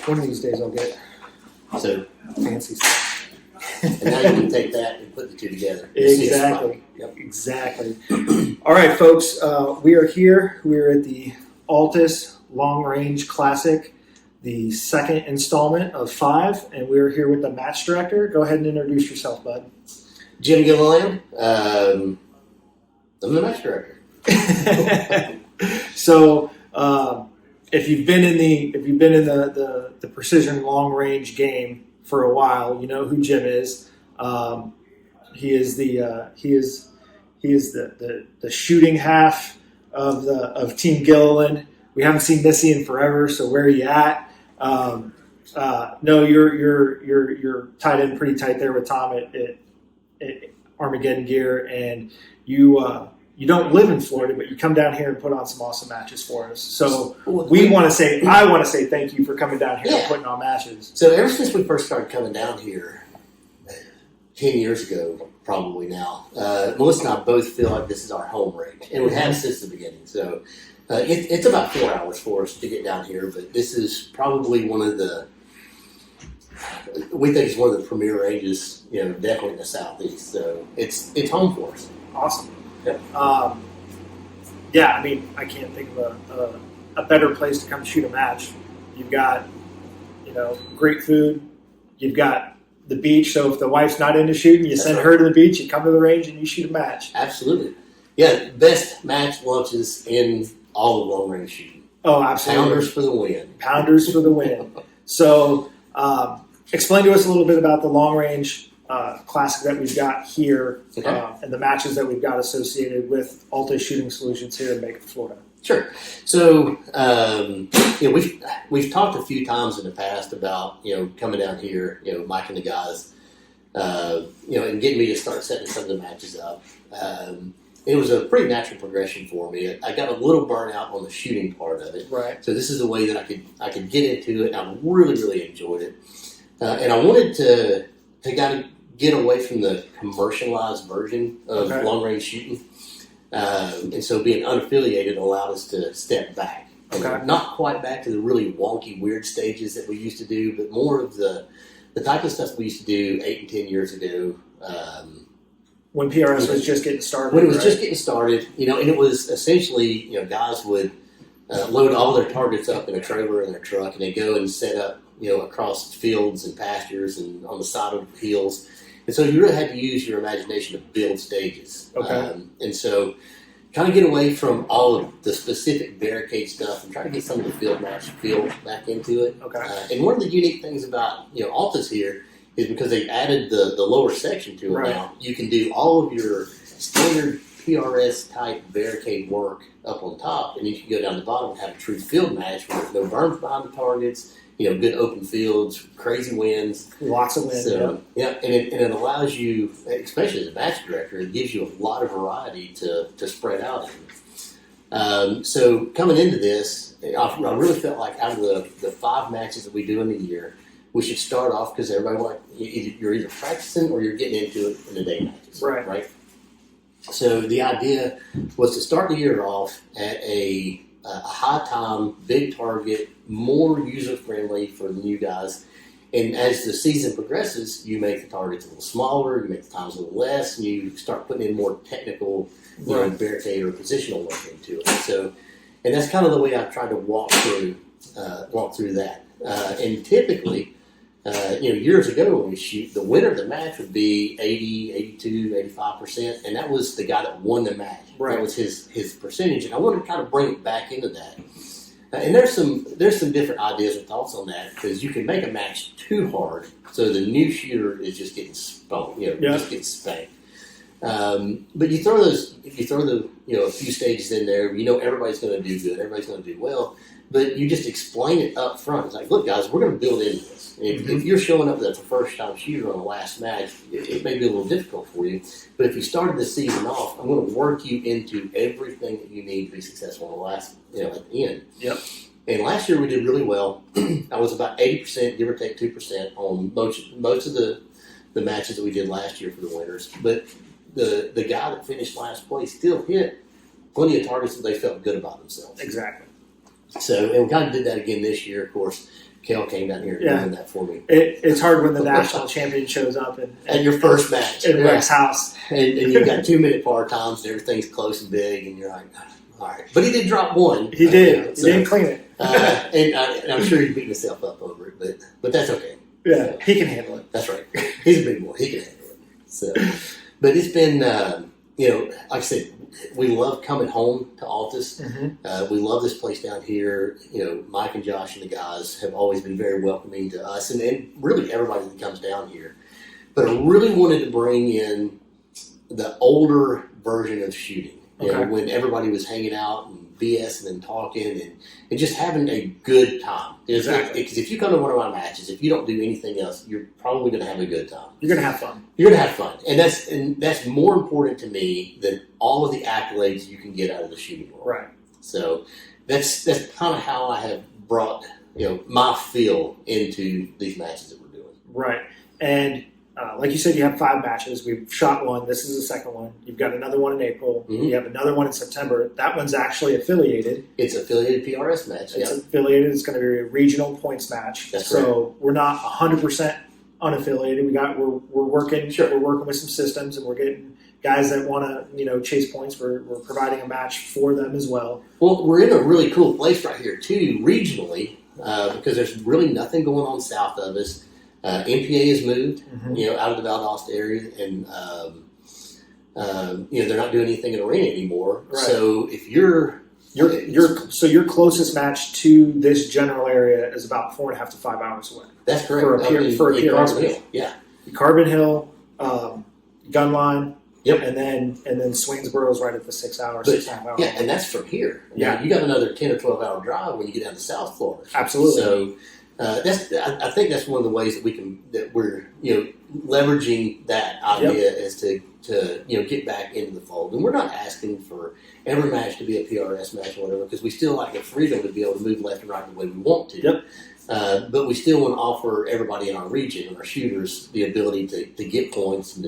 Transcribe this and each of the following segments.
One of these days I'll get So fancy stuff. and now you can take that and put the two together. Exactly. Yep. Exactly. All right, folks. We are here. We are at the ALTUS Long Range Classic, the second installment of 5, and we are here with the match director. Go ahead and introduce yourself, bud. Jim Gilliland. I'm the match director. So, if you've been in the precision long range game for a while, you know who Jim is. He is the shooting half of Team Gilliland. We haven't seen Missy in forever, so where are you at? No, you're tied in pretty tight there with Tom at Armageddon Gear, and you don't live in Florida, but you come down here and put on some awesome matches for us. So I want to say thank you for coming down here and putting on matches. So ever since we first started coming down here 10 years ago, probably now, Melissa and I both feel like this is our home range, and we have since the beginning. So it's about 4 hours for us to get down here, but this is probably we think it's one of the premier ranges, definitely in the Southeast. So it's home for us. Awesome. Yep. I mean, I can't think of a better place to come shoot a match. You've got, great food. You've got the beach. So if the wife's not into shooting, you send her to the beach. You come to the range and you shoot a match. Absolutely. Yeah, best match lunches in all of long range shooting. Oh, absolutely. Pounders for the win. Pounders for the win. So, explain to us a little bit about the long range classic that we've got here, and the matches that we've got associated with ALTUS Shooting Solutions here in Macon, Florida. Sure. So, we've talked a few times in the past about coming down here, Mike and the guys, and getting me to start setting some of the matches up. It was a pretty natural progression for me. I got a little burnout on the shooting part of it, right? So this is a way that I could get into it. And I really enjoyed it, and I wanted to kind of get away from the commercialized version of long range shooting. And so being unaffiliated allowed us to step back. Not quite back to the really wonky, weird stages that we used to do, but more of the type of stuff we used to do 8 and 10 years ago. When PRS was just getting started. When it was just getting started, and it was essentially, guys would load all their targets up in a trailer in their truck, and they'd go and set up, across fields and pastures and on the side of hills. And so you really had to use your imagination to build stages. And so kind of get away from all of the specific barricade stuff and try to get some of the field match feel back into it. And one of the unique things about, ALTUS here is because they've added the lower section to it now. You can do all of your standard PRS type barricade work up on top, and you can go down the bottom and have a true field match where there's no berms behind the targets, good open fields, crazy winds. Lots of wind. So, and it allows you, especially as a match director, it gives you a lot of variety to spread out in. So coming into this, I really felt like out of the 5 matches that we do in the year, we should start off because everybody you're either practicing or you're getting into it in the day matches. Right. So the idea was to start the year off at a high time, big target, more user friendly for the new guys. And as the season progresses, you make the targets a little smaller, you make the times a little less, and you start putting in more technical, barricade or positional work into it. So, and that's kind of the way I tried to walk through that. And typically, years ago when we shoot, the winner of the match would be 80, 82, 85%, and that was the guy that won the match. That was his percentage, and I wanted to kind of bring it back into that. And there's some different ideas and thoughts on that, because you can make a match too hard, so the new shooter is just getting just getting spanked. But you throw a few stages in there, everybody's going to do good, everybody's going to do well, but you just explain it up front. It's like, look, guys, we're going to build into this. If you're showing up as a first-time shooter on the last match, it may be a little difficult for you. But if you started the season off, I'm going to work you into everything that you need to be successful in the last, at the end. Yep. And last year we did really well. I was about 80%, give or take 2%, on most of the matches that we did last year for the winners. But the guy that finished last place still hit plenty of targets that they felt good about themselves. Exactly. So, and we kind of did that again this year, of course. Kel came down here and Yeah. doing that for me. It's hard when the national champion shows up At your first match. in Rick's house. And you've got 2-minute par times and everything's close and big, and you're like, all right. But he did drop one. He did. He So, didn't clean it. and I'm sure he's beating himself up over it, but that's okay. Yeah, he can handle it. That's right. He's a big boy. He can handle it. So, but it's been, like I said, we love coming home to Altus. Mm-hmm. We love this place down here. Mike and Josh and the guys have always been very welcoming to us and really everybody that comes down here. But I really wanted to bring in the older version of shooting. When everybody was hanging out and BSing and talking and just having a good time. Exactly. Because if you come to one of my matches, if you don't do anything else, you're probably going to have a good time. You're going to have fun. You're going to have fun. And that's more important to me than all of the accolades you can get out of the shooting world. Right. So that's kind of how I have brought my feel into these matches that we're doing. Right. And like you said, you have 5 matches. We've shot one. This is the second one. You've got another one in April. Mm-hmm. You have another one in September. That one's actually affiliated. It's affiliated PRS match. It's affiliated. It's going to be a regional points match. That's so we're not 100% unaffiliated. We're working. Sure. We're working with some systems, and we're getting guys that want to chase points. We're providing a match for them as well. Well, we're in a really cool place right here too, regionally, because there's really nothing going on south of us. MPA has moved, out of the Valdosta area, and they're not doing anything in arena anymore. Right. So if your closest match to this general area is about 4.5 to 5 hours away. That's correct. For a PRS Carbon match. Hill, yeah. Carbon Hill, Gunline, Yep. and then Swainsboro is right at the 6 hours, 6.5 hours. Yeah, and that's from here. Yeah. You got another 10 or 12 hour drive when you get down to South Florida. Absolutely. So I think that's one of the ways that we're leveraging that idea is to get back into the fold. And we're not asking for every match to be a PRS match or whatever, because we still like the freedom to be able to move left and right the way we want to. Yep. But we still want to offer everybody in our region and our shooters the ability to get points and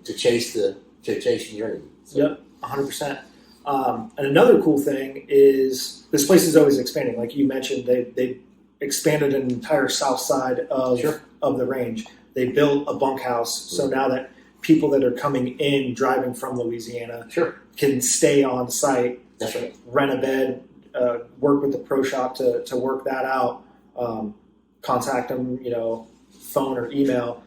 to chase the dream. So. Yep, 100%. And another cool thing is this place is always expanding. Like you mentioned, they expanded an entire south side of the range. They built a bunkhouse, so now that people that are coming in driving from Louisiana can stay on site. That's right. Rent a bed, work with the pro shop to work that out. Contact them, phone or email.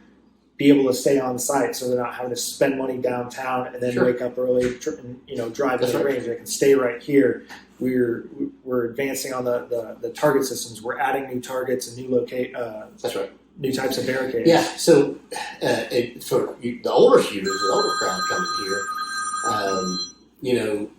Be able to stay on site, so they're not having to spend money downtown and then wake up early, and drive to the range. They can stay right here. We're advancing on the target systems. We're adding new targets and That's right. New types of barricades. Yeah. So for the older shooters, the older crowd coming here,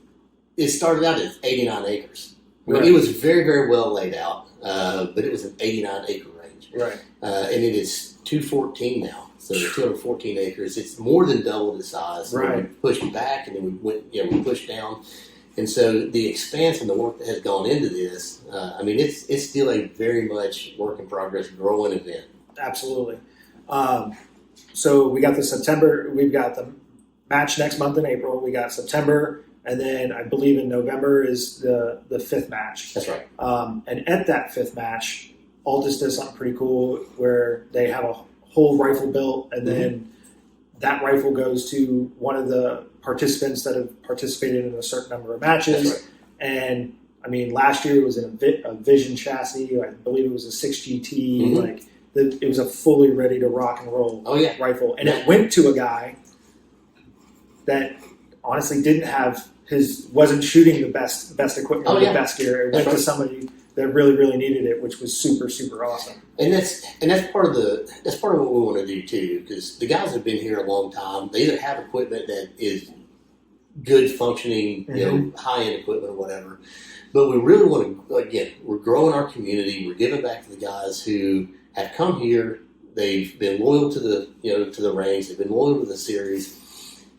it started out at 89 acres. It was very, very well laid out, but it was an 89 acre range. Right. And it is 214 now. So 214 acres. It's more than double the size. Right. We pushed back, and then we pushed down. And so the expanse and the work that has gone into this, it's still a very much work in progress, growing event. Absolutely. So we got we've got the match next month in April. We got September, and then I believe in November is the 5th match. That's right. And at that 5th match, Altus does something pretty cool where they have a whole rifle built, and then that rifle goes to one of the participants that have participated in a certain number of matches. That's right. And last year it was in a Vision chassis. I believe it was a 6GT. It was a fully ready to rock and roll rifle, and it went to a guy that honestly wasn't shooting the best equipment, the best gear. It went to somebody that really, really needed it, which was super, super awesome. And that's part of what we want to do too, because the guys have been here a long time. They either have equipment that is good functioning, high end equipment or whatever. But we really want to, we're growing our community. We're giving back to the guys who have come here. They've been loyal to the range. They've been loyal to the series.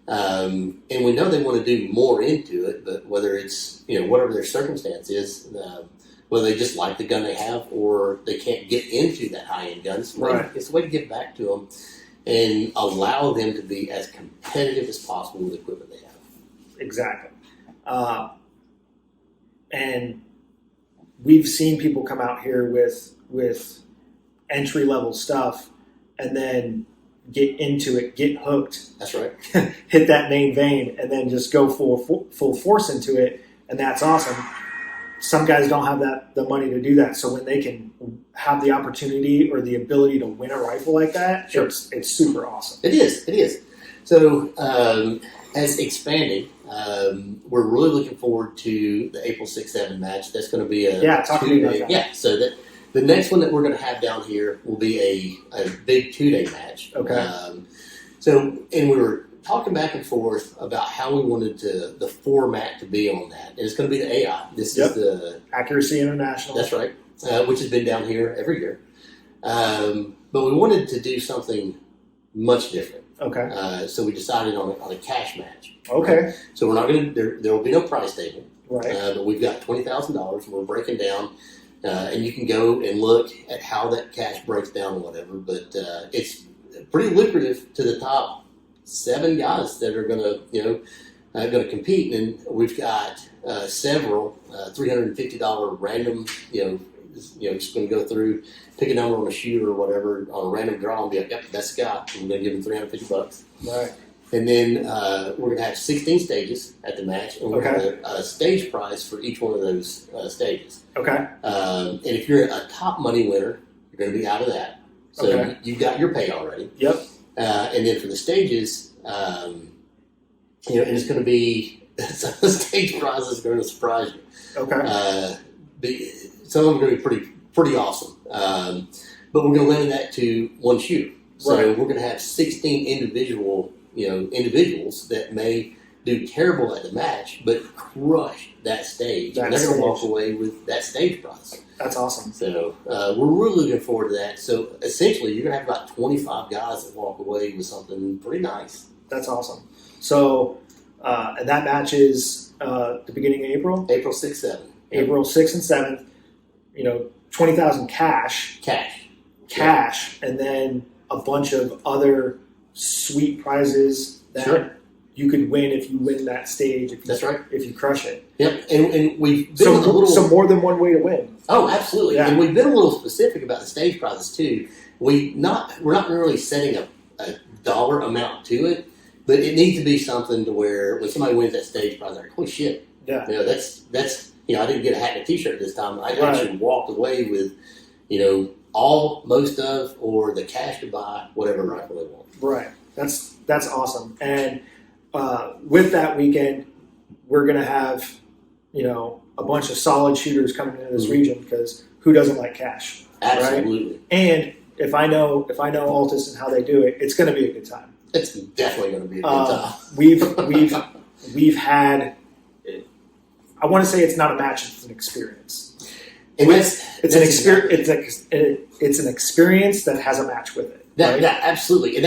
And we know they want to do more into it, but whether it's, whatever their circumstance is, whether they just like the gun they have or they can't get into that high-end gun, it's a way to give back to them and allow them to be as competitive as possible with the equipment they have. Exactly. And we've seen people come out here with entry level stuff and then get into it, get hooked. That's right. Hit that main vein and then just go full force into it, and that's awesome. Some guys don't have the money to do that, so when they can have the opportunity or the ability to win a rifle like that, sure. it's super awesome. It is. So as expanding, we're really looking forward to the April 6-7 match. That's going to be a talk to me about that. Yeah, so that the next one that we're going to have down here will be a big 2-day match. Okay. And we were talking back and forth about how we wanted the format to be on that. And it's going to be the AI. This is the Accuracy International. That's right, which has been down here every year. But we wanted to do something much different. Okay. So we decided on a cash match. Okay. Right? So we're not going to. There will be no prize table. Right. But we've got $20,000. We're breaking down, and you can go and look at how that cash breaks down or whatever. But it's pretty lucrative to the top 7 guys that are going to compete, and we've got several $350 random. Just going to go through, pick a number on a shooter or whatever on a random draw and be like, yep, that's the guy. I'm going to give him $350. Right. And then we're going to have 16 stages at the match, and we're going to have a stage prize for each one of those stages. Okay. And if you're a top money winner, you're going to be out of that. So you've got your pay already. Yep. And then for the stages, and it's going to be some of the stage prizes are going to surprise you. Okay. Some of them are going to be pretty awesome. But we're going to limit that to one shooter. So we're going to have 16 individuals that may do terrible at the match, but crush that stage. And they're going to walk away with that stage prize. That's awesome. So we're really looking forward to that. So essentially, you're going to have about 25 guys that walk away with something pretty nice. That's awesome. So, and that match is the beginning of April? April 6th, 7th. April 6th and 7th, 20,000 cash, and then a bunch of other sweet prizes that you could win if you win that stage. That's right. If you crush it. Yep. And we've been so more than one way to win. Oh, absolutely. Yeah. And we've been a little specific about the stage prizes too. We're not really setting a dollar amount to it, but it needs to be something to where when somebody wins that stage prize, they're like, holy shit. Yeah. That's I didn't get a hat and a t-shirt this time. I actually walked away with, most of, or the cash to buy whatever rifle they want. Right. That's awesome. And with that weekend, we're going to have, a bunch of solid shooters coming into this region, because who doesn't like cash? Absolutely. Right? And if I know ALTUS and how they do it, it's going to be a good time. It's definitely going to be a good time. We've had. I want to say it's not a match; it's an experience. And it's an experience. It's an experience that has a match with it. That absolutely, and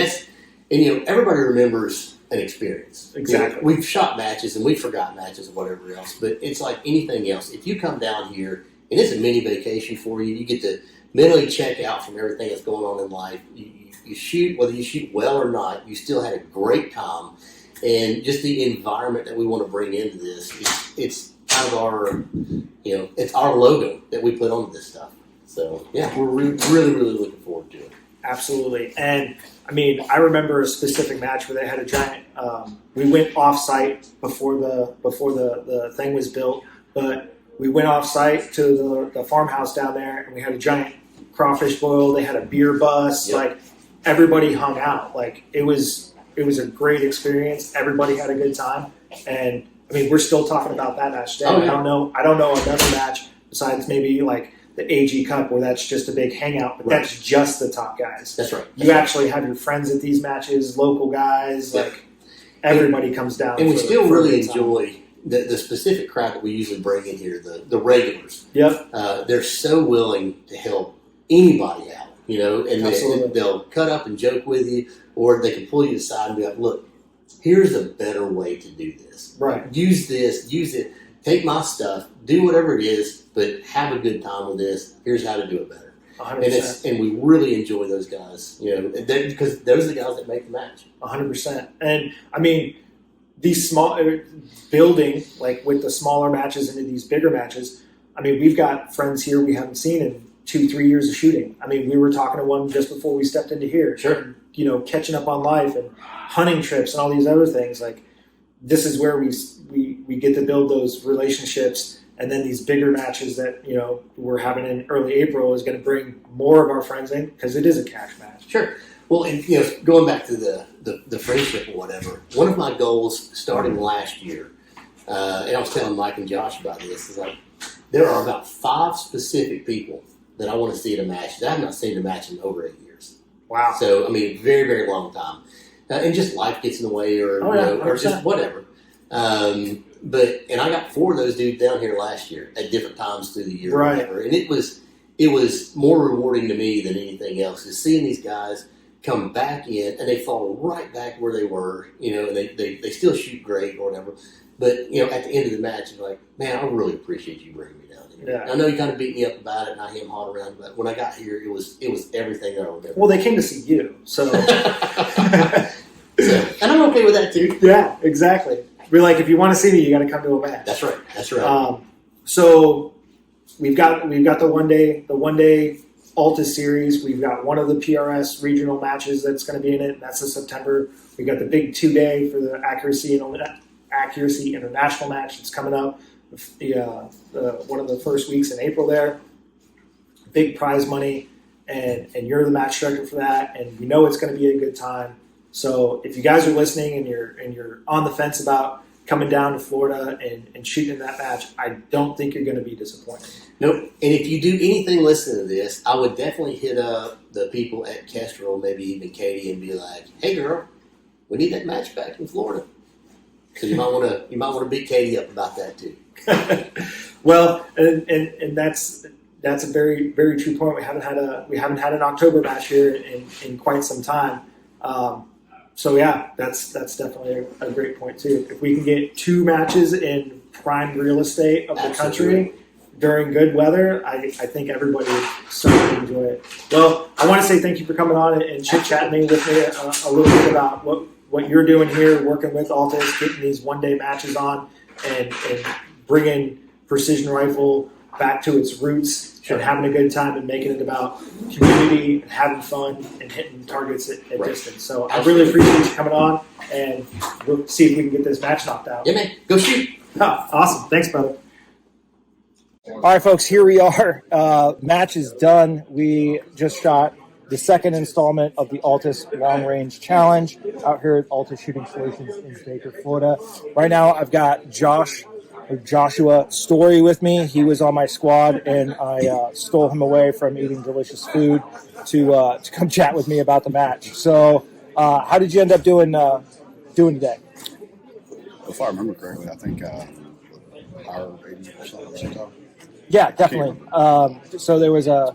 everybody remembers an experience. Exactly. We've shot matches and we've forgot matches or whatever else, but it's like anything else. If you come down here and it's a mini vacation for you, you get to mentally check out from everything that's going on in life. You shoot, whether you shoot well or not, you still had a great time, and just the environment that we want to bring into this, it's kind of our, it's our logo that we put onto this stuff. So yeah, we're really looking forward to it. Absolutely. And I remember a specific match where they had a giant. We went off site before the thing was built, but we went off site to the farmhouse down there, and we had a giant crawfish boil. They had a beer bus. Like, everybody hung out. Like, it was a great experience. Everybody had a good time, and we're still talking about that match today. Oh, yeah. I don't know another match besides maybe like the AG Cup, where that's just a big hangout, but that's just the top guys. That's right. You actually have your friends at these matches, local guys, like everybody comes down. And we still really enjoy the specific crowd that we usually bring in here, the regulars. Yep. They're so willing to help anybody out, and they'll cut up and joke with you, or they can pull you aside and be like, look, here's a better way to do this. Right. Use it. Take my stuff, do whatever it is, but have a good time with this. Here's how to do it better. 100%. And we really enjoy those guys, because those are the guys that make the match. 100%. And these small building, like with the smaller matches into these bigger matches, I mean, we've got friends here we haven't seen in 2-3 years of shooting. I mean, we were talking to one just before we stepped into here. Sure. You know, catching up on life and hunting trips and all these other things. Like, this is where we get to build those relationships, and then these bigger matches that, you know, we're having in early April is going to bring more of our friends in because it is a cash match. Sure. Well, and, you know, going back to the friendship or whatever, one of my goals starting last year, and I was telling Mike and Josh about this, is like, there are about 5 specific people that I want to see at a match that I've not seen a match in over 8 years. Wow. So, I mean, very, very long time. And just life gets in the way or, Oh, you yeah, know, or 100%. just whatever. And I got 4 of those dudes down here last year at different times through the year or Right. whatever. And it was more rewarding to me than anything else, is seeing these guys come back in and they fall right back where they were, you know, and they still shoot great or whatever. But, you know, at the end of the match, you're like, man, I really appreciate you bringing me down here. Yeah. I know you kind of beat me up about it and I hem hawed around, but when I got here, it was everything that I remember. Well, they came to see you, so. And I'm okay with that too. Yeah, exactly. We're like, if you want to see me, you got to come to a match. That's right. That's right. So we've got the one day ALTUS series. We've got one of the PRS regional matches that's going to be in it. And that's in September. We got the big 2-day for the Accuracy International match that's coming up. One of the first weeks in April there. Big prize money, and you're the match director for that, and we know it's going to be a good time. So if you guys are listening and you're on the fence about coming down to Florida and shooting in that match, I don't think you're going to be disappointed. Nope. And if you do anything listening to this, I would definitely hit up the people at Kestrel, maybe even Katie, and be like, "Hey, girl, we need that match back in Florida." So you might want to beat Katie up about that too. Well, and that's a very, very true point. We haven't had an October match here in quite some time. So yeah, that's definitely a great point too. If we can get 2 matches in prime real estate of the country during good weather, I think everybody would certainly enjoy it. Well, I want to say thank you for coming on and chit-chatting with me a little bit about what you're doing here, working with ALTUS, getting these one-day matches on, and bringing precision rifle back to its roots. Sure. And having a good time and making it about community and having fun and hitting targets at Right. distance. So I really appreciate you coming on, and we'll see if we can get this match knocked out. Yeah, man, go shoot. Oh, awesome. Thanks, brother. All right, folks, here we are. Match is done. We just shot the second installment of the ALTUS Long Range Challenge out here at ALTUS Shooting Solutions in Baker, Florida. Right now, I've got Joshua Story with me. He was on my squad, and I stole him away from eating delicious food to come chat with me about the match. So, how did you end up doing today? If I remember correctly, I think higher 80 or something. Yeah, definitely. So there was a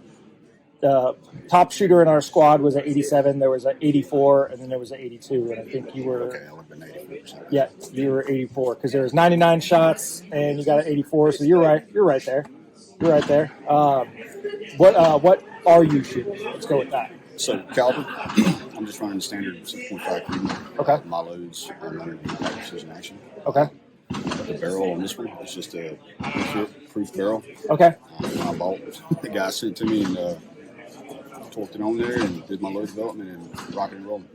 top shooter in our squad was an 87. There was an 84, and then there was an 82. And I think you were. Okay, I would have been 84%. Yeah, you were 84 because there was 99 shots, and you got an 84. So you're right. You're right there. You're right there. What are you shooting? Let's go with that. So, caliber, I'm just running standard 6.5 Cuban. Okay. My loads are under the precision action. Okay. The barrel on this one is just a proof barrel. Okay. When I bought, the guy sent it to me and torqued it on there and did my load development and rocket and rolling.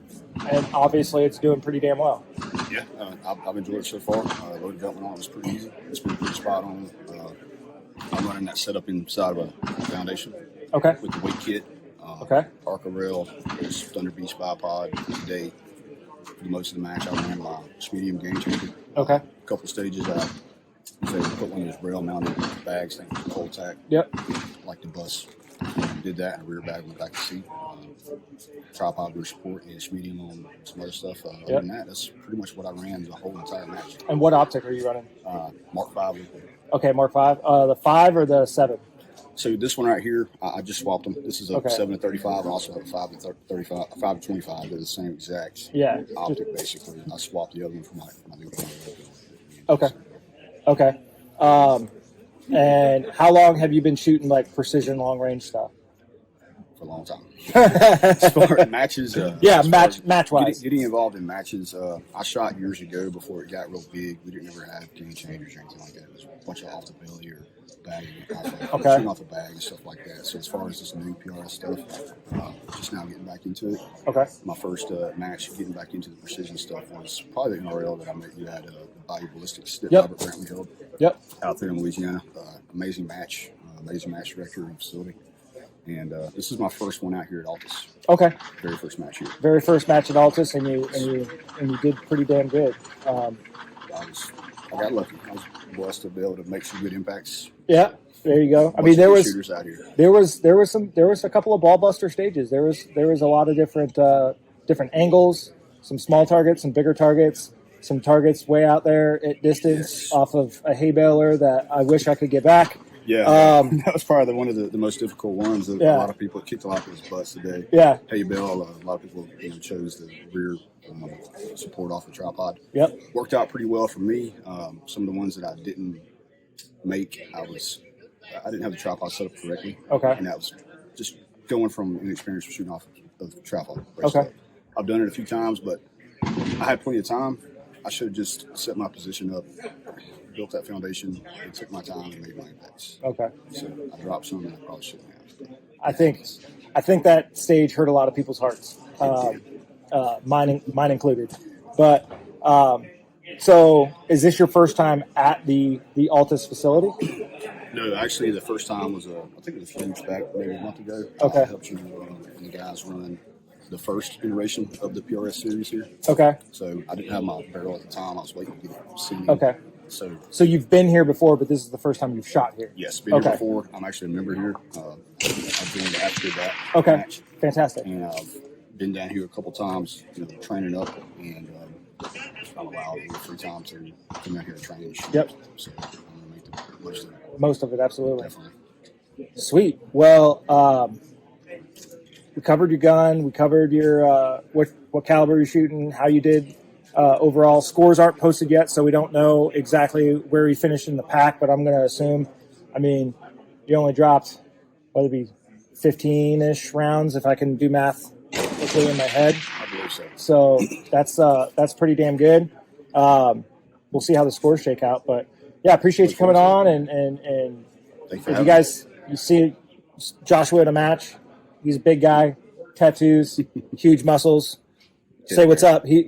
And obviously, it's doing pretty damn well. Yeah, I've enjoyed it so far. Load development on it was pretty easy. It's been pretty spot on. I'm running that setup inside of a foundation. Okay. With the weight kit. Okay. Parker rail, there's Thunder Beast bipod. Today, for most of the match, I ran my medium game changer. Okay. A couple of stages, I put one of those rail mounted bags, things with cold tack. Yep. Like the bus. Did that, and the rear bag went back to seat. Tripod rear support, edge medium on some other stuff. Other than that, that's pretty much what I ran the whole entire match. And what optic are you running? Mark 5 liquid. Okay, Mark 5. The 5 or the 7? So this one right here, I just swapped them. This is a Okay. 7 to 35. I also have a 5 to 35, 5 to 25. They're the same exact optic, basically. I swapped the other one for my new one. Okay. And how long have you been shooting like precision long range stuff? for a long time. As far as matches, match wise. Getting involved in matches, I shot years ago before it got real big. We didn't ever have game changers or anything like that. It was a bunch of off the belly or bag, shooting off the bag and stuff like that. So as far as this new PRS stuff, just now getting back into it. Okay. My first match getting back into the precision stuff was probably the NRL that I met you at, the Body Ballistics that Robert Brantley held. Out there in Louisiana. Amazing match director and facility. And this is my first one out here at ALTUS. Okay. Very first match here. Very first match at ALTUS, and you did pretty damn good. I got lucky. I was blessed to be able to make some good impacts. Yeah, there you go. I mean, there was shooters out here. There was a couple of ball buster stages. There was a lot of different angles, some small targets, some bigger targets, some targets way out there at distance off of a hay baler that I wish I could get back. Yeah, that was probably one of the most difficult ones. That a lot of people kicked a lot of people's butts today. Yeah, hay bale. A lot of people chose the rear support off the tripod. Yep, worked out pretty well for me. Some of the ones that I didn't make, I didn't have the tripod set up correctly. Okay, and that was just going from inexperience from shooting off of the tripod. Okay, I've done it a few times, but I had plenty of time. I should have just set my position up, built that foundation, and took my time and made my impacts. Okay. So I dropped some that I probably shouldn't have. I think that stage hurt a lot of people's hearts, mine included. But so, is this your first time at the ALTUS facility? No, actually, the first time was I think it was a few weeks back, maybe a month ago. Okay. I helped you and the guys run the first iteration of the PRS series here. Okay. So I didn't have my barrel at the time. I was waiting to get it seen. Okay. So you've been here before, but this is the first time you've shot here. Yes, been here before. I'm actually a member here. I've been after that match. Fantastic. And I've been down here a couple times, training up, and I'm allowed in free time to come out here and train and shoot. Yep. So I'm gonna make the most of it, absolutely. Definitely. Sweet. Well, we covered your gun. We covered your what caliber you're shooting, how you did overall. Scores aren't posted yet, so we don't know exactly where you finished in the pack. But I'm going to assume, I mean, you only dropped what would it be 15-ish rounds if I can do math quickly in my head. I believe so. So that's pretty damn good. We'll see how the scores shake out, but yeah, appreciate you coming on and if you guys see Joshua at a match. He's a big guy, tattoos, huge muscles. Say what's up. He's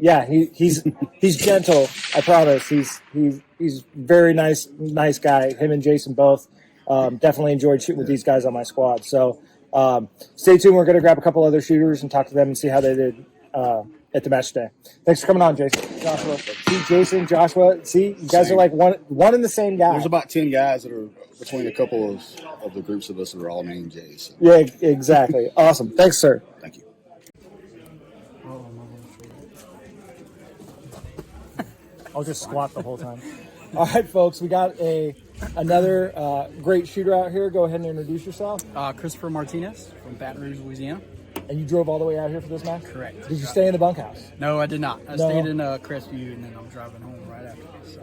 gentle. I promise. He's very nice guy. Him and Jason both. Definitely enjoyed shooting with these guys on my squad. So stay tuned. We're going to grab a couple other shooters and talk to them and see how they did at the match today. Thanks for coming on, Jason. Joshua. See, Jason, Joshua. See, you guys are like one and the same guy. There's about 10 guys that are between a couple of the groups of us that are all named Jays. So. Yeah, exactly. Awesome. Thanks, sir. Thank you. I'll just squat the whole time. All right, folks, we got another great shooter out here. Go ahead and introduce yourself. Christopher Martinez from Baton Rouge, Louisiana. And you drove all the way out here for this match? Correct. Did you stay in the bunkhouse? No, I did not. I stayed in Crestview, and then I'm driving home right after this. So.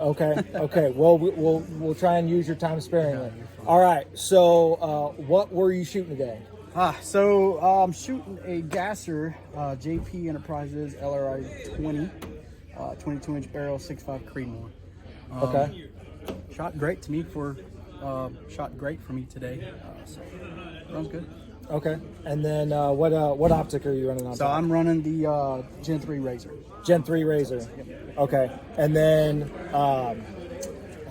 Okay. Well, we'll try and use your time sparingly. All right. So, what were you shooting today? So I'm shooting a gasser, JP Enterprises LRI 20, 22-inch barrel, 6.5 Creedmoor. Okay. Shot great for me today. So runs good. Okay. And then what optic are you running on? So I'm running the Gen 3 Razor. Gen 3 Razor. Okay. And then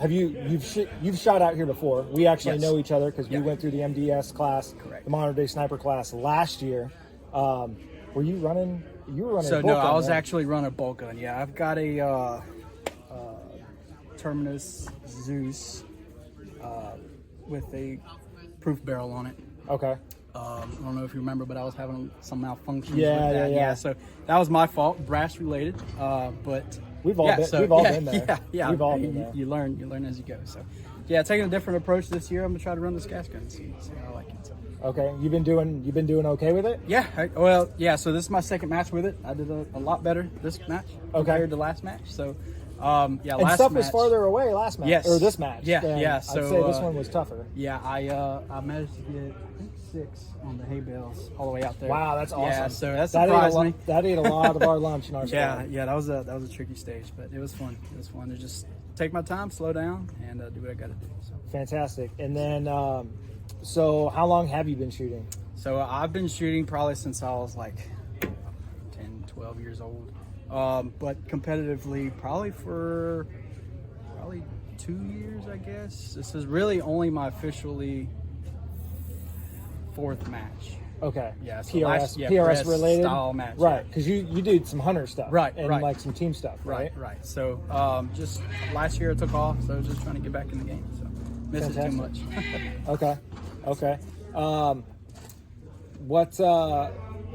you've shot out here before? We actually know each other because we went through the MDS class, the Modern Day Sniper class last year. Were you running? You were running. So a bolt gun, I was right? actually running a bolt gun. Yeah, I've got a Terminus Zeus with a proof barrel on it. Okay. I don't know if you remember, but I was having some malfunctions with that. Yeah, so that was my fault, brass related. But we've all been there. Yeah, we've all been there. You learn as you go. So yeah, taking a different approach this year. I'm gonna try to run this gas gun and see how I like it. So. Okay, you've been doing okay with it? Yeah. So this is my second match with it. I did a lot better this match compared to last match. So Yeah, And last stuff match, was farther away last match, Yes. or this match. Yeah, than- yeah, I'd so, say this one was tougher. Yeah, I managed to get I think 6 on the hay bales all the way out there. Wow, that's awesome. Yeah, so that That ate, a surprised lot, me. that ate a lot of our lunch in our Yeah, squad. yeah, that was a tricky stage, but it was fun. It was fun to just take my time, slow down, and do what I got to do. So. Fantastic. And then, so how long have you been shooting? So I've been shooting probably since I was like 10, 12 years old. But competitively, probably 2 years, I guess. This is really only my officially 4th match. Okay. Yeah, so PRS, PRS PRS related style match. right? Because you did some hunter stuff, Right, and right. like some team stuff, right? Right. So just last year it took off, so I was just trying to get back in the game. So missed it too much. Okay.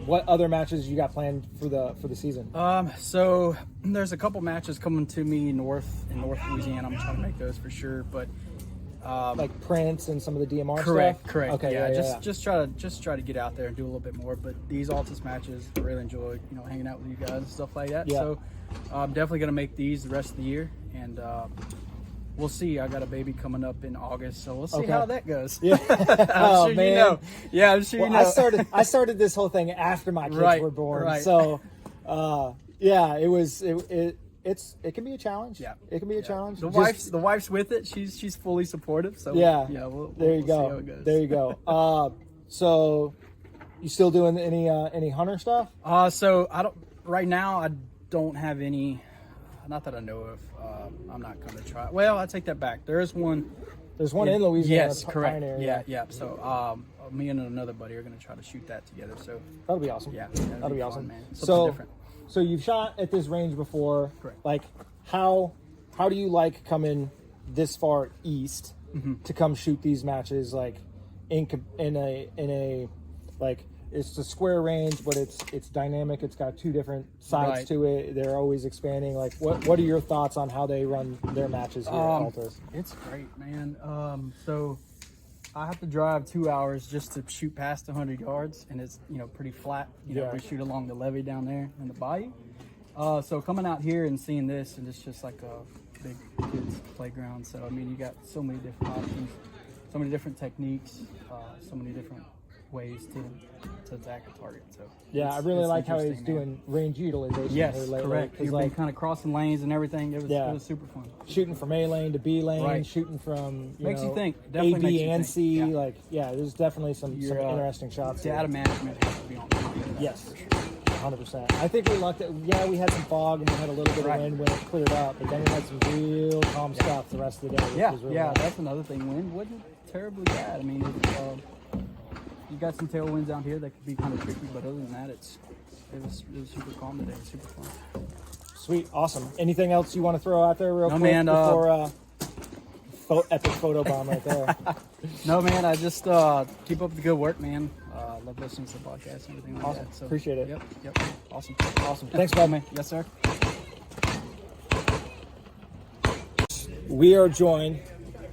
What other matches you got planned for the season? So there's a couple matches coming to me in North Louisiana. I'm trying to make those for sure, but Like Prince and some of the DMR correct. stuff. Okay, Yeah, just try to get out there and do a little bit more. But these ALTUS matches, I really enjoy hanging out with you guys and stuff like that. Yeah. So I'm definitely gonna make these the rest of the year, and we'll see. I got a baby coming up in August, so we'll see Okay. how that goes. Yeah. I'm sure you know. Yeah, I'm sure Well, you know. I started this whole thing after my kids Right, were born, right. so yeah, it can be a challenge. Yeah. It can be a challenge. The Just- wife's with it. She's fully supportive. So Yeah. we'll there you see go. how it goes. There you go. So you still doing any hunter stuff? So I don't right now. I don't have any. Not that I know of. I'm not going to try. Well, I take that back. There is one. There's one in Louisiana. Yes, correct. Pioneer, Yeah. So me and another buddy are going to try to shoot that together. So That'll be awesome. yeah, That'll be fun, awesome. man. Something So, different. so you've shot at this range before. Correct. Like, how do you like coming this far east to come shoot these matches? Like, in a like, it's a square range, but it's dynamic. It's got 2 different sides Right. to it. They're always expanding. Like, what are your thoughts on how they run their matches here at ALTUS? It's great, man. So I have to drive 2 hours just to shoot past 100 yards, and it's pretty flat. Yeah. We shoot along the levee down there in the bayou. So coming out here and seeing this, and it's just like a big kids playground. So I mean, you got so many different options, so many different techniques, so many different ways to attack a target. So Yeah, I it's really like how he's interesting, man. doing range utilization. Yes, here lately, correct. 'cause, You've like, been kind of crossing lanes and everything. It Yeah. was super fun. shooting from A lane to B lane, Right. shooting from Makes you know, think. A, Definitely B, makes you and think. C. Yeah. Like, yeah, there's definitely some Your, interesting shots. Data management has to be on top of that, Yes. for sure. 100%. I think we lucked it. Yeah, we had some fog and we had a little bit Right. of wind when it cleared up, but then we had some real calm stuff the rest of the day. Which Yeah, was really yeah, nice. that's another thing. Wind wasn't terribly bad. I mean, you got some tailwinds out here that could be kind of tricky, but other than that, it was super calm today. Super fun. Sweet, awesome. Anything else you want to throw out there real No, quick man, before epic photo bomb right there? No, man, I just keep up the good work, man. Love listening to the podcast and everything like Awesome. that. So, Appreciate it. Yep. Awesome. Thanks, bud. man. Yes, sir. We are joined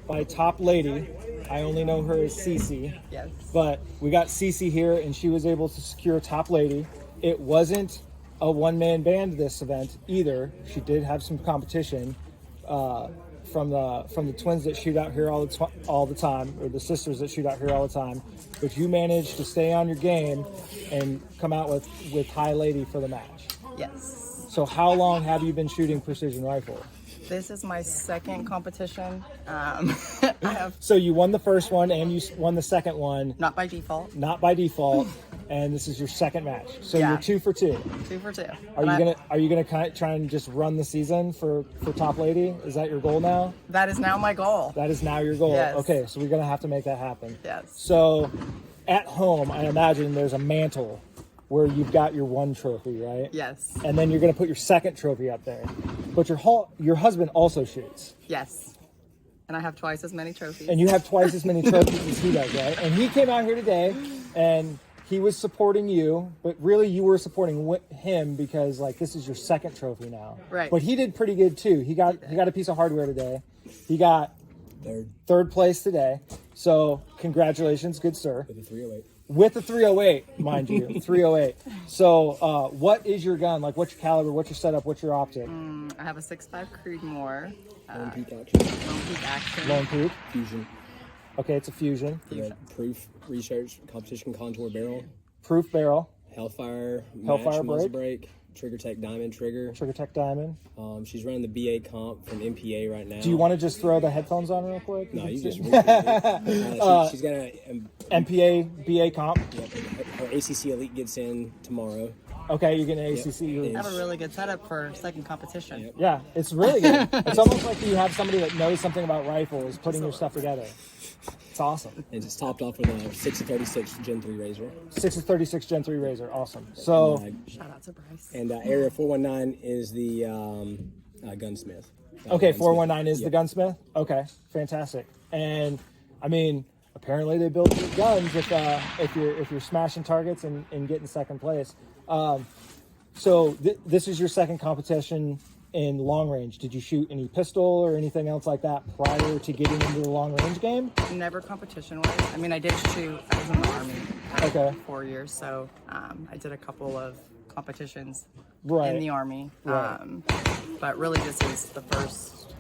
by top lady. I only know her as CeCe. Yes. But we got CeCe here, and she was able to secure top lady. It wasn't a one-man band this event either. She did have some competition from the twins that shoot out here all the time, or the sisters that shoot out here all the time. But you managed to stay on your game and come out with high lady for the match. Yes. So how long have you been shooting precision rifle? This is my second competition. I have So you won the first one and you won the second one, not by default, not by default, and this is your second match. So Yeah. you're 2 for 2. 2 for 2. Are you gonna kind of try and just run the season for top lady? Is that your goal now? That is now my goal. That is now your goal. Yes. Okay, so we're gonna have to make that happen. Yes. So at home, I imagine there's a mantle where you've got your one trophy, right? Yes. And then you're gonna put your second trophy up there. But your husband also shoots, Yes. And I have twice as many trophies. and you have twice as many trophies as he does, right? And he came out here today, and he was supporting you, but really you were supporting him because like this is your second trophy now. Right. But he did pretty good too. He got a piece of hardware today. He got third place today. So congratulations, good sir. with the 308, mind you, 308. So, what is your gun? Like, what's your caliber? What's your setup? What's your optic? I have a 6.5 Creedmoor. Lone peak action. Lone peak action. Lone Peak. Fusion. Okay, it's a Fusion. Proof research competition contour barrel. Proof barrel. Hellfire. Hellfire muzzle brake. brake. Trigger Tech Diamond trigger. Trigger Tech Diamond. She's running the BA comp from MPA right now. Do you want to just throw the headphones on real quick? No, you just. She's got a MPA, BA comp. Yep, her ACC Elite gets in tomorrow. Okay, you're getting ACC. I have a really good setup for second competition. Yep. Yeah, it's really good. It's almost like you have somebody that knows something about rifles putting your stuff together. It's awesome. And it's topped off with a 6-36 Gen 3 Razor. 6-36 Gen 3 Razor, awesome. So, Shout out to Bryce. And Area 419 is the gunsmith. okay, 419 is the gunsmith. Okay, fantastic. And I mean, apparently they build good guns if you're smashing targets and getting second place. So this is your second competition in long range. Did you shoot any pistol or anything else like that prior to getting into the long range game? Never competition-wise. I mean, I did shoot. I was in the Army for 4 years, so I did a couple of competitions in the Army. Right. But really, this is the first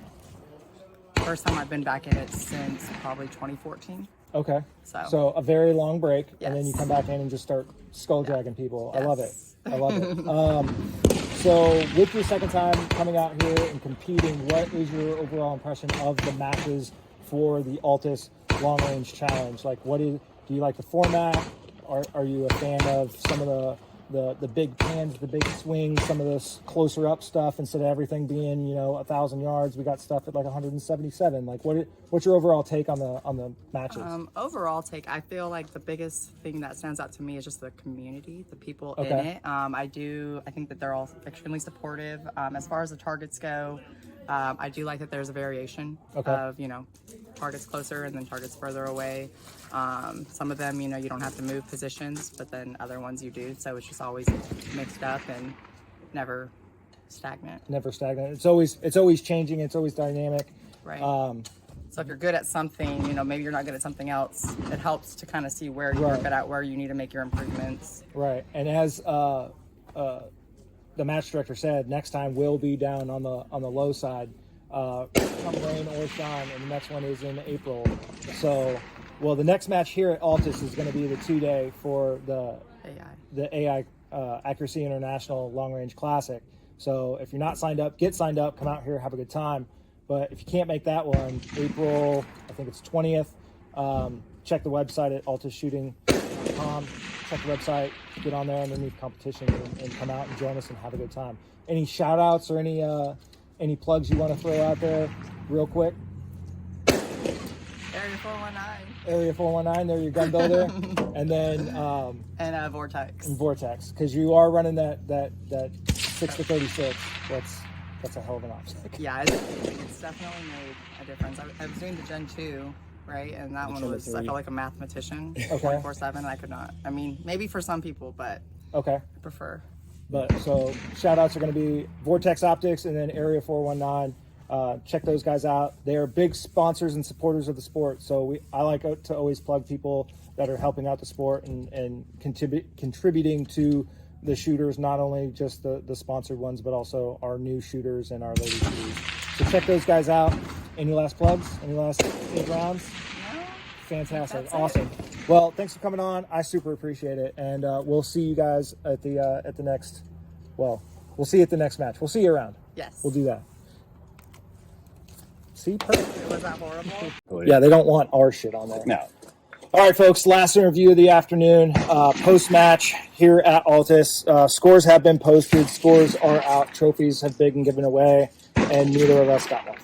time I've been back in it since probably 2014. Okay. So a very long break, and then you Yes. come back in and just start skulljagging people. I love it. Yes. I love it. So with your second time coming out here and competing, what is your overall impression of the matches for the ALTUS Long Range Challenge? Like, do you like the format? Are you a fan of some of the big pans, the big swings, some of this closer up stuff instead of everything being 1,000 yards? We got stuff at like 177. Like, what's your overall take on the matches? Overall take, I feel like the biggest thing that stands out to me is just the community, the people in Okay. it. I think that they're all extremely supportive. As far as the targets go, I do like that there's a variation of, targets closer and then targets further away. Some of them, you don't have to move positions, but then other ones you do. So it's just always mixed up and never stagnant. Never stagnant. It's always changing. It's always dynamic. Right. So if you're good at something, maybe you're not good at something else. It helps to kind of see where you're good at, where you need to make your improvements. Right. And as the match director said, next time we'll be down on the low side, come rain or shine, and the next one is in April. So, the next match here at ALTUS is going to be the 2-day for the AI Accuracy International Long Range Classic. So if you're not signed up, get signed up, come out here, have a good time. But if you can't make that one, April, I think it's 20th, check the website at altusshooting.com. Check the website, get on there underneath competition, and come out and join us and have a good time. Any shout outs or any plugs you want to throw out there real quick? Area 419. Area 419, they're your gun builder. And then and Vortex. and Vortex, because you are running that 6-36. That's a hell of an obstacle. Yeah, it's definitely made a difference. I was doing the Gen 2, right? And that one was, I felt like a mathematician 24/7. I could not. I mean, maybe for some people, but Okay. I prefer. But so shout outs are going to be Vortex Optics and then Area 419. Check those guys out. They are big sponsors and supporters of the sport. So I like to always plug people that are helping out the sport and contributing to the shooters, not only just the sponsored ones, but also our new shooters and our lady shooters. So check those guys out. Any last plugs? Any last 8 rounds? No. Fantastic. That's Awesome. Well, thanks for coming on. I super appreciate it. And we'll see you guys at the next, we'll see you at the next match. We'll see you around. Yes. We'll do that. See, perfect. Was that horrible? Yeah, they don't want our shit on there. No. All right, folks, last interview of the afternoon, post-match here at ALTUS. Scores have been posted. Scores are out. Trophies have been given away, and neither of us got one.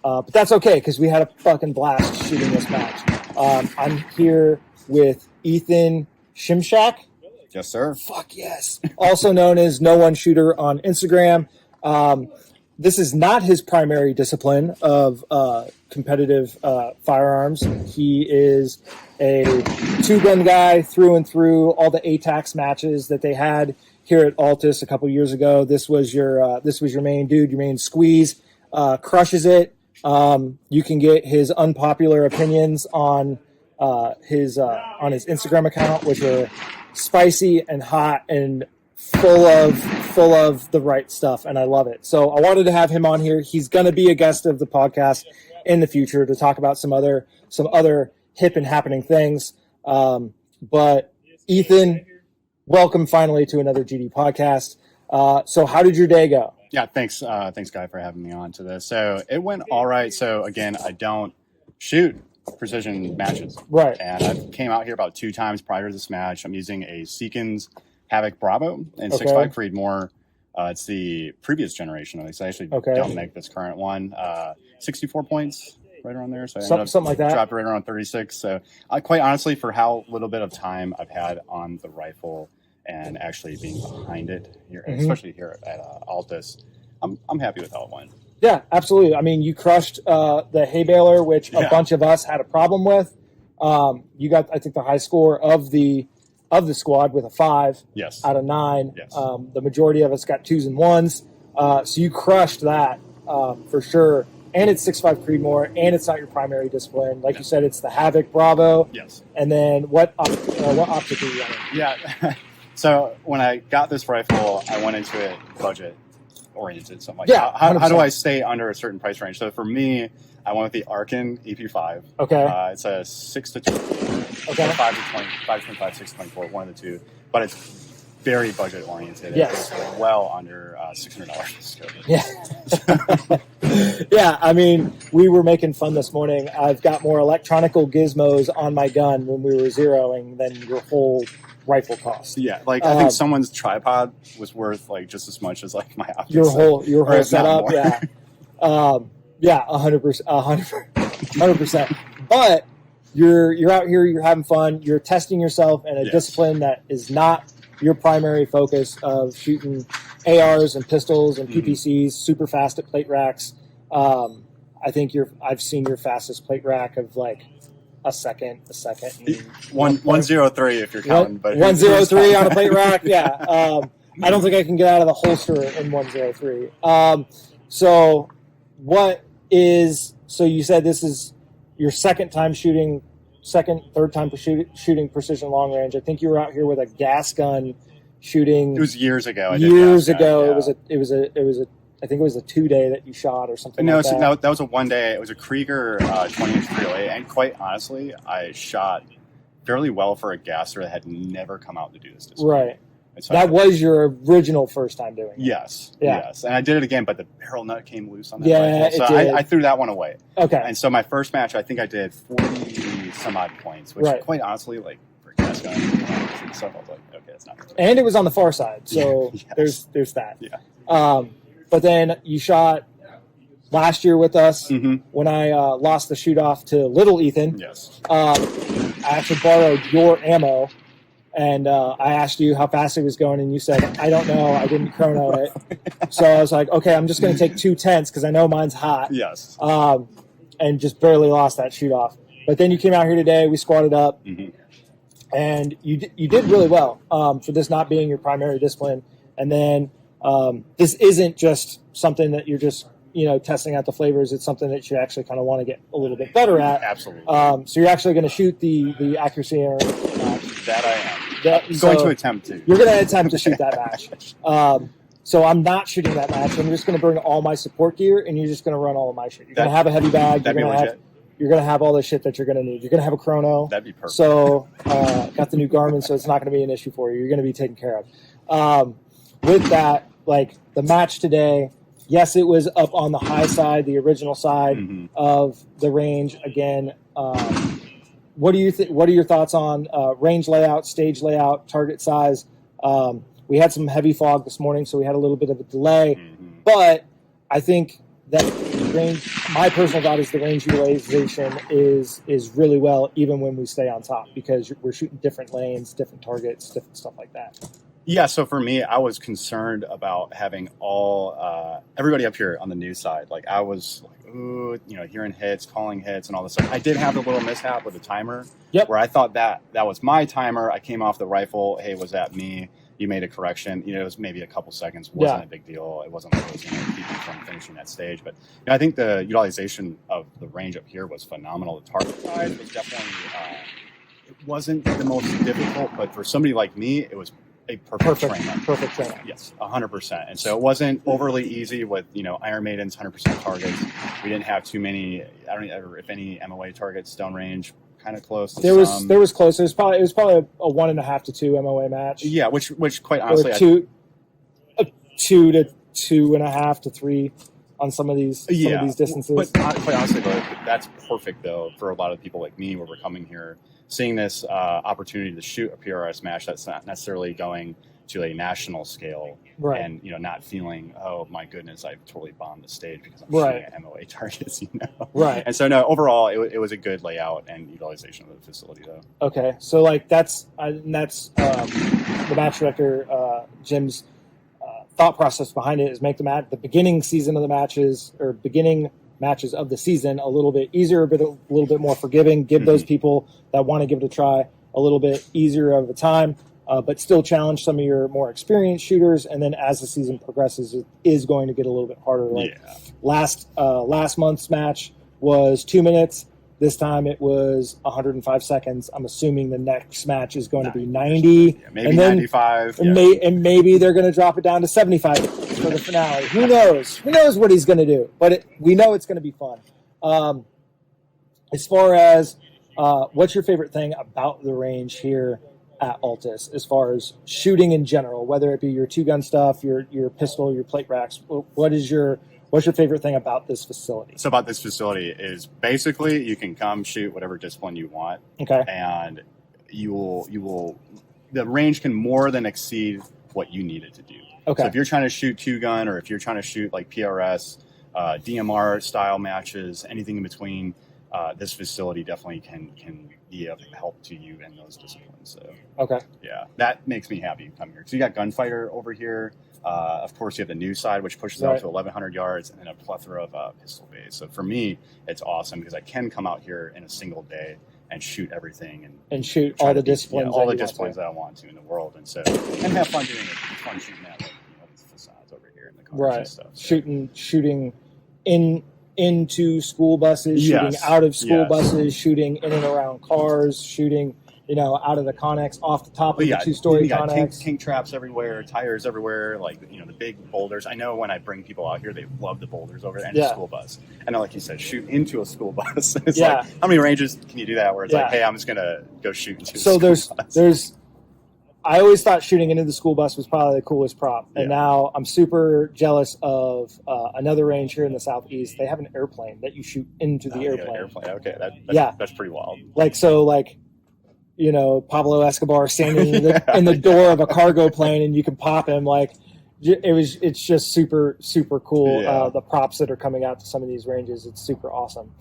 But that's okay, because we had a fucking blast shooting this match. I'm here with Ethan Shimshak. Yes, sir. Fuck yes. Also known as No One Shooter on Instagram. This is not his primary discipline of competitive firearms. He is a 2-gun guy through and through. All the ATAX matches that they had here at ALTUS a couple years ago. This was your main dude, your main squeeze. Crushes it. You can get his unpopular opinions on his on his Instagram account, which are spicy and hot and full of the right stuff, and I love it. So I wanted to have him on here. He's going to be a guest of the podcast in the future to talk about some other hip and happening things. But Ethan, welcome finally to another GD podcast. So how did your day go? Yeah, thanks, Guy, for having me on to this. So it went all right. So again, I don't shoot precision matches, Right. And I came out here about 2 times prior to this match. I'm using a CeCe's Havoc Bravo and 6.5 Creedmoor. It's the previous generation of these. I actually don't make this current one. 64 points, right around there. So I something like that. Dropped right around 36. So quite honestly, for how little bit of time I've had on the rifle and actually being behind it here, especially here at Altus, I'm happy with how it went. Yeah, absolutely. I mean, you crushed the hay baler, which a bunch of us had a problem with. You got, I think, the high score of the squad with a 5 out of 9. Yes. The majority of us got 2s and 1s. So you crushed that for sure. And it's 6.5 Creedmoor, and it's not your primary discipline. Like you said, it's the Havoc Bravo. Yes. And then what optic are you running? Yeah. So when I got this rifle, I went into it budget oriented. So I'm like, how do I stay under a certain price range? So for me, I went with the Arkin EP5. Okay. It's a 6 to 20. Okay. 5 to 20, 5 to 25, 6 to 24, one of the two. But it's very budget oriented. Yes. It's well under $600. Yeah. Yeah, I mean, we were making fun this morning. I've got more electronical gizmos on my gun when we were zeroing than your whole rifle cost. Yeah, like I think someone's tripod was worth like just as much as like my optics. Your whole setup, yeah. 100%, 100%. But you're out here, you're having fun, you're testing yourself in a discipline that is not your primary focus of shooting ARs and pistols and PPCs, super fast at plate racks. I think I've seen your fastest plate rack of like a second. 103 if you're counting, but 103 on a plate rack. Yeah. I don't think I can get out of the holster in 103. So you said this is your third time shooting precision long range. I think you were out here with a gas gun shooting. It was years ago. It was a 2-day that you shot or something. No, like that. that was a 1 day. It was a Krieger 20-inch 308, and quite honestly, I shot fairly well for a gasser that had never come out to do this display. Right. That was your original first time doing it. Yes. Yeah. Yes. And I did it again, but the barrel nut came loose on that it rifle. So did. I threw that one away. Okay. And so my first match, I think I did 40 some odd points, which quite honestly, like for a gas gun, stuff, I was like, okay, that's not good. And it was on the far side, so there's that. Yeah. But then you shot last year with us when I lost the shoot off to little Ethan. Yes. I actually borrowed your ammo. And I asked you how fast it was going, and you said, I don't know, I didn't chrono it. So I was like, okay, I'm just going to take 2 tenths because I know mine's hot. Yes. And just barely lost that shoot off. But then you came out here today, we squatted up, and you did really well for this not being your primary discipline. And then this isn't just something that you're just testing out the flavors. It's something that you actually kind of want to get a little bit better at. Absolutely. So you're actually going to shoot the accuracy error. That I am. I'm going to attempt to. You're going to attempt to shoot that match. So I'm not shooting that match. I'm just going to bring all my support gear, and you're just going to run all of my shit. You're going to have a heavy bag. You're going to have all the shit that you're going to need. You're going to have a chrono. That'd be perfect. So got the new Garmin, so it's not going to be an issue for you. You're going to be taken care of. With that, like the match today, yes, it was up on the high side, the original side of the range. Again, what do you think? What are your thoughts on range layout, stage layout, target size? We had some heavy fog this morning, so we had a little bit of a delay. But I think that my personal thought is the range utilization is really well, even when we stay on top, because we're shooting different lanes, different targets, different stuff like that. Yeah, so for me, I was concerned about having everybody up here on the news side. Like I was like, ooh, hearing hits, calling hits, and all this stuff. I did have a little mishap with the timer, where I thought that was my timer. I came off the rifle. Hey, was that me? You made a correction. It was maybe a couple seconds. Wasn't a big deal. It wasn't like it was going to keep me from finishing that stage. But I think the utilization of the range up here was phenomenal. The target size was definitely wasn't the most difficult, but for somebody like me, it was a perfect train. Perfect train. Yes, 100%. And so it wasn't overly easy with, Iron Maiden's 100% targets. We didn't have too many, I don't know if any MOA targets, Stone Range, kind of close to There was close. It was probably a 1.5 to 2 MOA match. Yeah, which quite honestly, or 2 to 2.5 to 3 on some of these distances. But quite honestly, that's perfect though for a lot of people like me, where we're coming here, seeing this opportunity to shoot a PRS match that's not necessarily going to a national scale, right? And not feeling, oh my goodness, I've totally bombed the stage because I'm right. shooting at MOA targets, Right. And so no, overall, it was a good layout and utilization of the facility though. Okay, so like that's the match director Jim's thought process behind it is make the beginning season of the matches or beginning matches of the season a little bit easier, but a little bit more forgiving. Give those people that want to give it a try a little bit easier of a time, but still challenge some of your more experienced shooters. And then as the season progresses, it is going to get a little bit harder. Like last month's match was 2 minutes. This time it was 105 seconds. I'm assuming the next match is going to be 90. Yeah, maybe and then, 95. And maybe they're going to drop it down to 75 for the finale. Who knows? Who knows what he's going to do? But we know it's going to be fun. As far as what's your favorite thing about the range here at ALTUS as far as shooting in general, whether it be your 2-gun stuff, your pistol, your plate racks, what's your favorite thing about this facility? So about this facility is basically you can come shoot whatever discipline you want. Okay. And you will the range can more than exceed what you need it to do. Okay. So if you're trying to shoot 2-gun or if you're trying to shoot like PRS, DMR style matches, anything in between, this facility definitely can be of help to you in those disciplines. So okay. Yeah, that makes me happy coming here. So you got Gunfighter over here. Of course, you have the new side, which pushes out to 1,100 yards, and then a plethora of pistol bays. So for me, it's awesome because I can come out here in a single day and shoot everything and shoot all the disciplines, all the disciplines that I want to in the world, and have fun doing it. It's fun shooting at these facades over here in the cars and stuff. So. Shooting into school buses, shooting out of school buses, shooting in and around cars, shooting. Out of the Connex, off the top of the 2-story Connex. Kink traps everywhere, tires everywhere, the big boulders. I know when I bring people out here, they love the boulders over there and the school bus. I know, like you said, shoot into a school bus. It's like, how many ranges can you do that where it's like, hey, I'm just going to go shoot into a school bus? I always thought shooting into the school bus was probably the coolest prop. And now I'm super jealous of another range here in the Southeast. They have an airplane that you shoot into the airplane. Okay, that's pretty wild. Pablo Escobar standing in the door of a cargo plane and you can pop him. It's just super, super cool. The props that are coming out to some of these ranges, it's super awesome.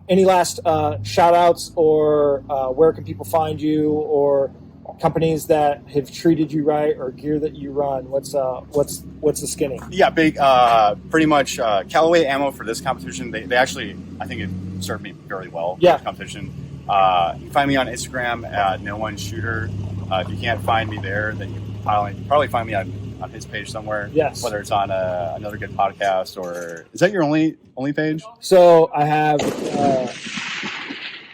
Any last shout outs or where can people find you or companies that have treated you right or gear that you run? What's the skinny? Yeah, big, pretty much Callaway ammo for this competition. They actually, I think it served me very well for this competition. You can find me on Instagram at NoOneShooter. If you can't find me there, then you can probably find me on his page somewhere. Yes. Whether it's on another good podcast or is that your only page? So I have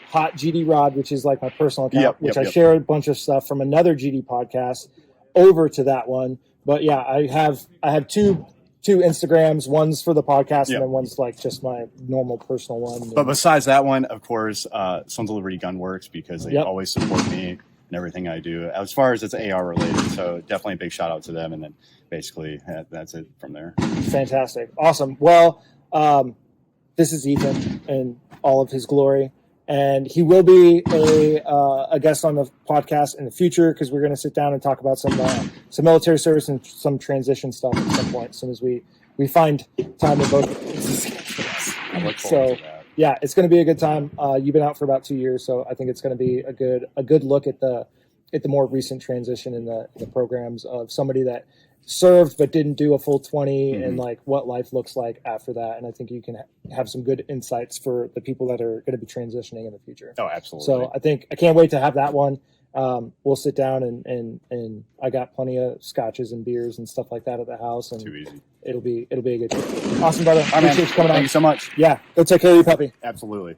Hot GD Rod, which is like my personal account, which I share a bunch of stuff from another GD podcast over to that one. But yeah, I have two Instagrams, one's for the podcast and then one's like just my normal personal one. But besides that one, of course, Sons of Liberty Gun Works, because they always support me and everything I do as far as it's AR related. So definitely a big shout out to them. And then basically that's it from there. Fantastic. Awesome. Well, this is Ethan in all of his glory. And he will be a guest on the podcast in the future because we're going to sit down and talk about some military service and some transition stuff at some point as soon as we find time in both. So yeah, it's going to be a good time. You've been out for about 2 years, so I think it's going to be a good look at the more recent transition in the programs of somebody that served but didn't do a full 20 and like what life looks like after that. And I think you can have some good insights for the people that are going to be transitioning in the future. Oh, absolutely. So I can't wait to have that one. We'll sit down and I got plenty of scotches and beers and stuff like that at the house, and too easy. It'll be a good trip. Awesome, brother. Appreciate you coming on. Thank you so much. Yeah. Go take care of your puppy. Absolutely.